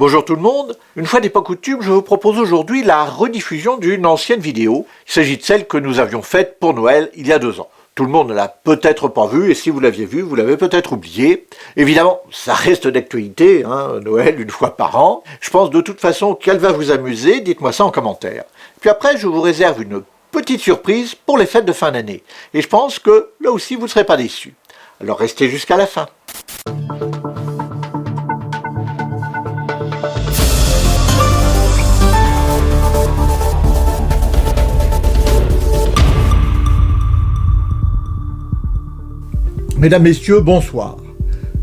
Bonjour tout le monde, une fois n'est pas coutume, je vous propose aujourd'hui la rediffusion d'une ancienne vidéo. Il s'agit de celle que nous avions faite pour Noël il y a 2 ans. Tout le monde ne l'a peut-être pas vue et si vous l'aviez vue, vous l'avez peut-être oubliée. Évidemment, ça reste d'actualité, Noël une fois par an. Je pense de toute façon qu'elle va vous amuser, dites-moi ça en commentaire. Puis après, je vous réserve une petite surprise pour les fêtes de fin d'année. Et je pense que là aussi, vous ne serez pas déçus. Alors restez jusqu'à la fin. Mesdames, Messieurs, bonsoir.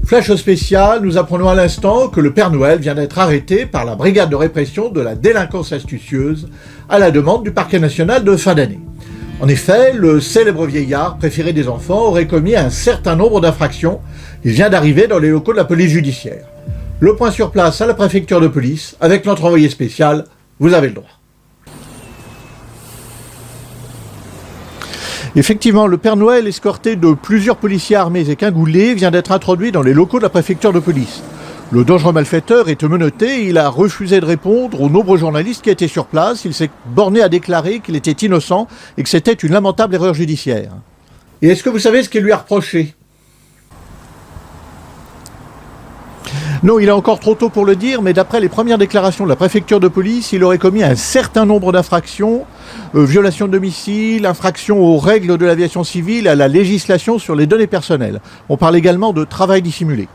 Flash spécial, nous apprenons à l'instant que le Père Noël vient d'être arrêté par la brigade de répression de la délinquance astucieuse à la demande du parquet national de fin d'année. En effet, le célèbre vieillard préféré des enfants aurait commis un certain nombre d'infractions. Il vient d'arriver dans les locaux de la police judiciaire. Le point sur place à la préfecture de police avec notre envoyé spécial, vous avez le droit. Effectivement, le Père Noël, escorté de plusieurs policiers armés et cagoulés, vient d'être introduit dans les locaux de la préfecture de police. Le dangereux malfaiteur est menotté et il a refusé de répondre aux nombreux journalistes qui étaient sur place. Il s'est borné à déclarer qu'il était innocent et que c'était une lamentable erreur judiciaire. Et est-ce que vous savez ce qu'il lui a reproché ? Non, il est encore trop tôt pour le dire, mais d'après les premières déclarations de la préfecture de police, il aurait commis un certain nombre d'infractions, violation de domicile, infraction aux règles de l'aviation civile, à la législation sur les données personnelles. On parle également de travail dissimulé.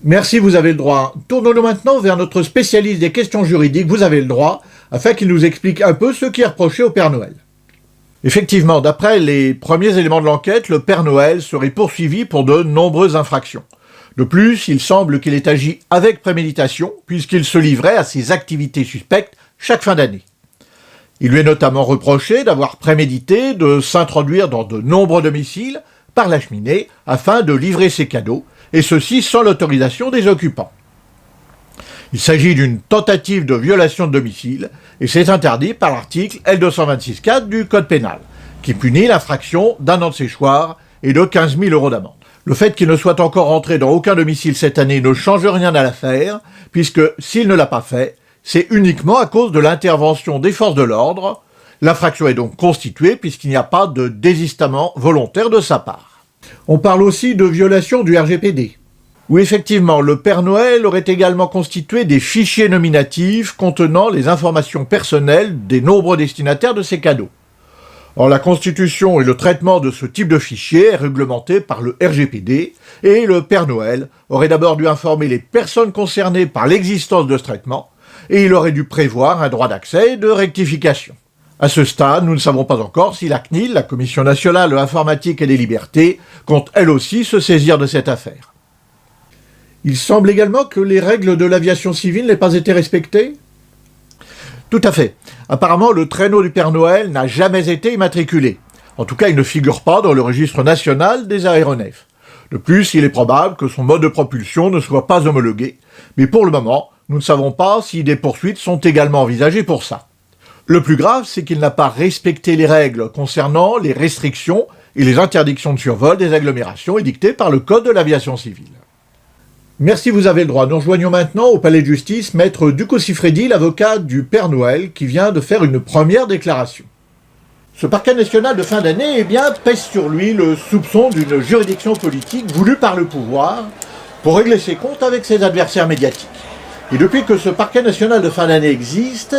Merci, vous avez le droit. Tournons-nous maintenant vers notre spécialiste des questions juridiques, vous avez le droit, afin qu'il nous explique un peu ce qui est reproché au Père Noël. Effectivement, d'après les premiers éléments de l'enquête, le Père Noël serait poursuivi pour de nombreuses infractions. De plus, il semble qu'il ait agi avec préméditation, puisqu'il se livrait à ses activités suspectes chaque fin d'année. Il lui est notamment reproché d'avoir prémédité de s'introduire dans de nombreux domiciles par la cheminée afin de livrer ses cadeaux, et ceci sans l'autorisation des occupants. Il s'agit d'une tentative de violation de domicile, et c'est interdit par l'article L226-4 du Code pénal, qui punit l'infraction d'1 an de séchoir et de 15 000 € d'amende. Le fait qu'il ne soit encore rentré dans aucun domicile cette année ne change rien à l'affaire, puisque s'il ne l'a pas fait, c'est uniquement à cause de l'intervention des forces de l'ordre. L'infraction est donc constituée puisqu'il n'y a pas de désistement volontaire de sa part. On parle aussi de violation du RGPD, où effectivement le Père Noël aurait également constitué des fichiers nominatifs contenant les informations personnelles des nombreux destinataires de ces cadeaux. Or, la constitution et le traitement de ce type de fichier est réglementé par le RGPD et le Père Noël aurait d'abord dû informer les personnes concernées par l'existence de ce traitement et il aurait dû prévoir un droit d'accès et de rectification. À ce stade, nous ne savons pas encore si la CNIL, la Commission nationale de l'informatique et des libertés, compte elle aussi se saisir de cette affaire. Il semble également que les règles de l'aviation civile n'aient pas été respectées ? Tout à fait. Apparemment, le traîneau du Père Noël n'a jamais été immatriculé. En tout cas, il ne figure pas dans le registre national des aéronefs. De plus, il est probable que son mode de propulsion ne soit pas homologué. Mais pour le moment, nous ne savons pas si des poursuites sont également envisagées pour ça. Le plus grave, c'est qu'il n'a pas respecté les règles concernant les restrictions et les interdictions de survol des agglomérations édictées par le Code de l'aviation civile. Merci, vous avez le droit. Nous rejoignons maintenant au palais de justice Maître Ducos-Siffredi, l'avocat du Père Noël, qui vient de faire une première déclaration. Ce parquet national de fin d'année, pèse sur lui le soupçon d'une juridiction politique voulue par le pouvoir pour régler ses comptes avec ses adversaires médiatiques. Et depuis que ce parquet national de fin d'année existe,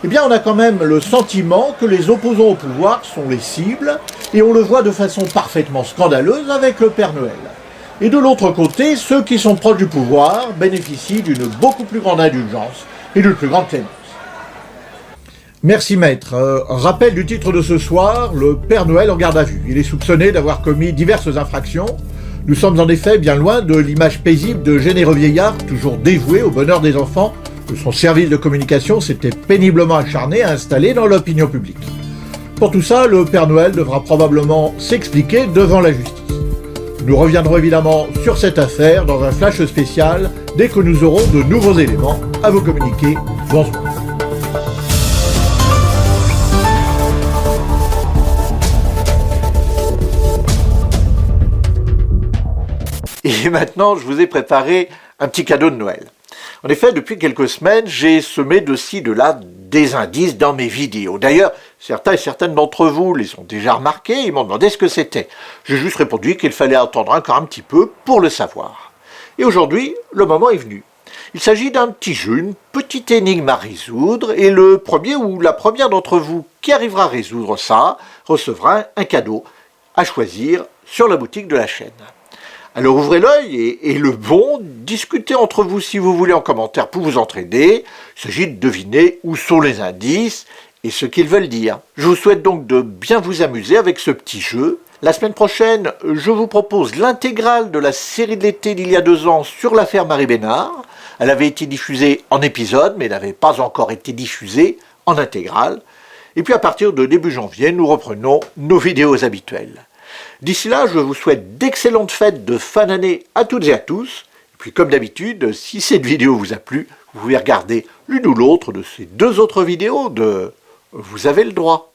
on a quand même le sentiment que les opposants au pouvoir sont les cibles, et on le voit de façon parfaitement scandaleuse avec le Père Noël. Et de l'autre côté, ceux qui sont proches du pouvoir bénéficient d'une beaucoup plus grande indulgence et d'une plus grande clémence. Merci maître. Rappel du titre de ce soir, le Père Noël en garde à vue. Il est soupçonné d'avoir commis diverses infractions. Nous sommes en effet bien loin de l'image paisible de généreux vieillard, toujours dévoué au bonheur des enfants, que son service de communication s'était péniblement acharné à installer dans l'opinion publique. Pour tout ça, le Père Noël devra probablement s'expliquer devant la justice. Nous reviendrons évidemment sur cette affaire dans un flash spécial dès que nous aurons de nouveaux éléments à vous communiquer. Bonsoir. Et maintenant, je vous ai préparé un petit cadeau de Noël. En effet, depuis quelques semaines, j'ai semé de ci, de là des indices dans mes vidéos. D'ailleurs, certains et certaines d'entre vous les ont déjà remarqués, ils m'ont demandé ce que c'était. J'ai juste répondu qu'il fallait attendre encore un petit peu pour le savoir. Et aujourd'hui, le moment est venu. Il s'agit d'un petit jeu, une petite énigme à résoudre, et le premier ou la première d'entre vous qui arrivera à résoudre ça recevra un cadeau à choisir sur la boutique de la chaîne. Alors ouvrez l'œil et le bon, discutez entre vous si vous voulez en commentaire pour vous entraider. Il s'agit de deviner où sont les indices et ce qu'ils veulent dire. Je vous souhaite donc de bien vous amuser avec ce petit jeu. La semaine prochaine, je vous propose l'intégrale de la série de l'été d'il y a 2 ans sur l'affaire Marie Bénard. Elle avait été diffusée en épisode, mais n'avait pas encore été diffusée en intégrale. Et puis à partir de début janvier, nous reprenons nos vidéos habituelles. D'ici là, je vous souhaite d'excellentes fêtes de fin d'année à toutes et à tous. Et puis comme d'habitude, si cette vidéo vous a plu, vous pouvez regarder l'une ou l'autre de ces 2 autres vidéos de Vous avez le droit.